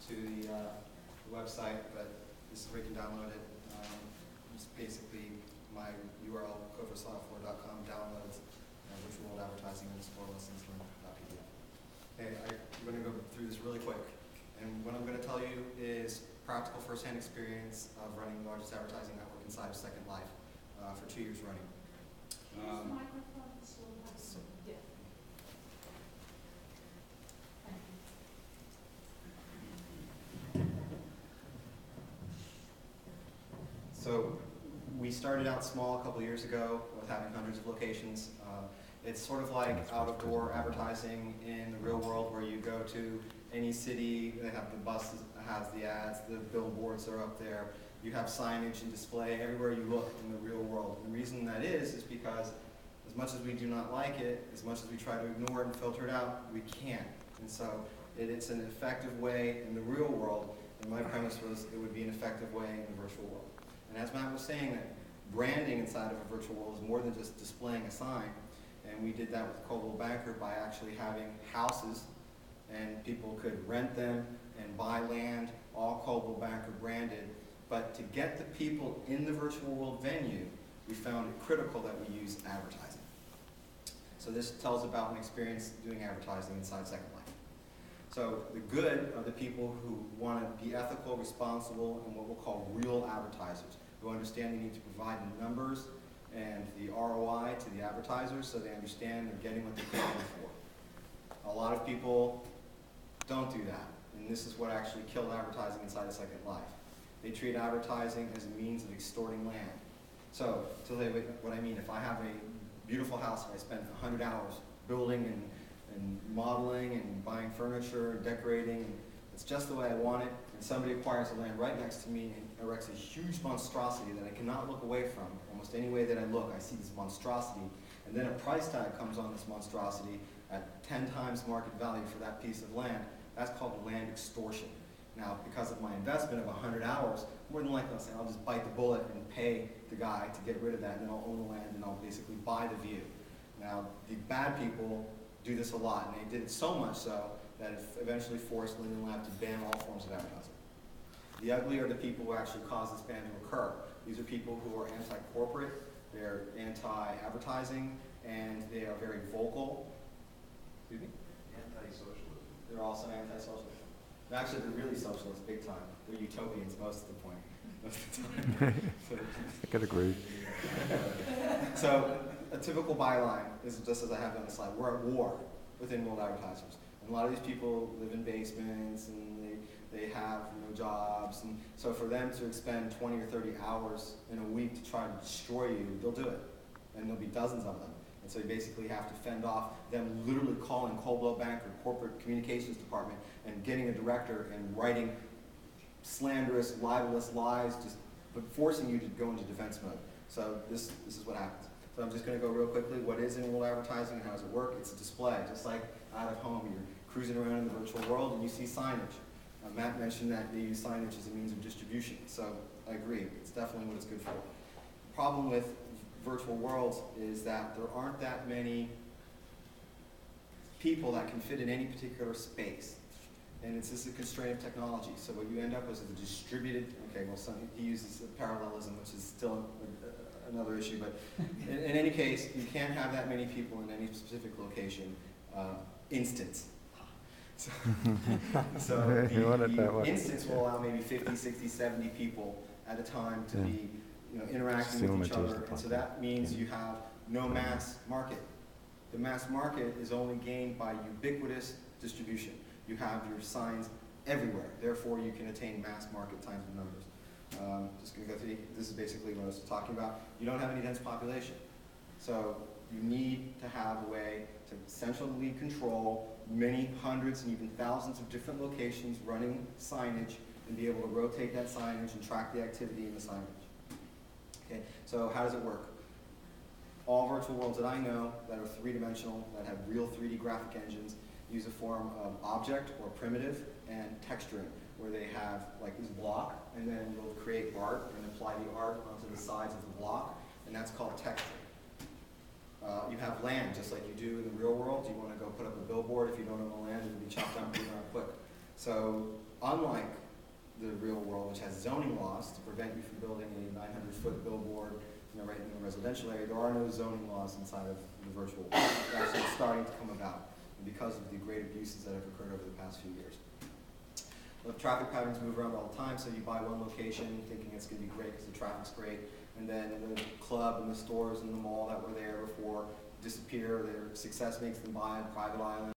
to the website, but this is where you can download it. It's basically my URL, coversoftware.com, downloads virtual world advertising and explore lessons learned.pdf. Okay, I'm going to go through this really quick. And what I'm going to tell you is practical first-hand experience of running the largest advertising network inside of Second Life for 2 years running. So we started out small a couple years ago with having hundreds of locations. It's sort of like out-of-door advertising in the real world, where you go to any city, they have the buses, has the ads, the billboards are up there. You have signage and display everywhere you look in the real world. And the reason that is because as much as we do not like it, as much as we try to ignore it and filter it out, we can't. And so it's an effective way in the real world, and my premise was it would be an effective way in the virtual world. And as Matt was saying, that branding inside of a virtual world is more than just displaying a sign. And we did that with Coldwell Banker by actually having houses, and people could rent them and buy land, all Coldwell Banker branded. But to get the people in the virtual world venue, we found it critical that we use advertising. So this tells about my experience doing advertising inside Second Life. So the good are the people who want to be ethical, responsible, and what we'll call real advertisers, who understand they need to provide the numbers and the ROI to the advertisers so they understand they're getting what they're paying for. A lot of people don't do that, and this is what actually killed advertising inside of Second Life. They treat advertising as a means of extorting land. So, to tell you what I mean, if I have a beautiful house and I spend 100 hours building and modeling and buying furniture and decorating, and it's just the way I want it, and somebody acquires the land right next to me and erects a huge monstrosity that I cannot look away from. Almost any way that I look, I see this monstrosity, and then a price tag comes on this monstrosity at 10 times market value for that piece of land. That's called land extortion. Now, because of my investment of 100 hours, more than likely I'll just bite the bullet and pay the guy to get rid of that, and then I'll own the land and I'll basically buy the view. Now, the bad people do this a lot, and they did it so much so that it eventually forced Linden Lab to ban all forms of advertising. The ugly are the people who actually cause this ban to occur. These are people who are anti-corporate, they're anti-advertising, and they are very vocal. Excuse me? Anti-socialism. They're also anti-socialism. Actually, they're really socialists, big time. They're utopians most of the point. Most of the time. I could agree. So, a typical byline is just as I have on the slide. We're at war with in-world advertisers. And a lot of these people live in basements, and they have no jobs. And so for them to expend 20 or 30 hours in a week to try to destroy you, they'll do it. And there'll be dozens of them. And so you basically have to fend off them literally calling Coldwell Banker corporate communications department and getting a director and writing slanderous, libelous lies, just forcing you to go into defense mode. So this is what happens. So I'm just going to go real quickly. What is in-world advertising and how does it work? It's a display, just like out of home. You're cruising around in the virtual world and you see signage. Matt mentioned that they use signage as a means of distribution. So I agree. It's definitely what it's good for. The problem with virtual worlds is that there aren't that many people that can fit in any particular space. And it's just a constraint of technology. So what you end up with is a distributed, okay, well, he uses parallelism, which is still another issue, but in any case, you can't have that many people in any specific location, instance. So the instance will allow maybe 50, 60, 70 people at a time to be interacting with each other, and so that means you have no mass market. The mass market is only gained by ubiquitous distribution. You have your signs everywhere, therefore you can attain mass market times of numbers. Just going to go through, this is basically what I was talking about. You don't have any dense population, so you need to have a way to centrally control many hundreds and even thousands of different locations running signage and be able to rotate that signage and track the activity in the signage. Okay, so how does it work? All virtual worlds that I know that are three-dimensional, that have real 3D graphic engines, use a form of object or primitive and texturing, where they have like this block, and then they'll create art and apply the art onto the sides of the block, and that's called texturing. You have land, just like you do in the real world. You want to go put up a billboard. If you don't own the land, it'll be chopped down pretty darn quick. So unlike the real world, which has zoning laws to prevent you from building a 900-foot billboard, right in the residential area, there are no zoning laws inside of the virtual world. They're actually starting to come about because of the great abuses that have occurred over the past few years. The traffic patterns move around all the time, so you buy one location thinking it's going to be great because the traffic's great, and then the club and the stores and the mall that were there before disappear. Their success makes them buy a private island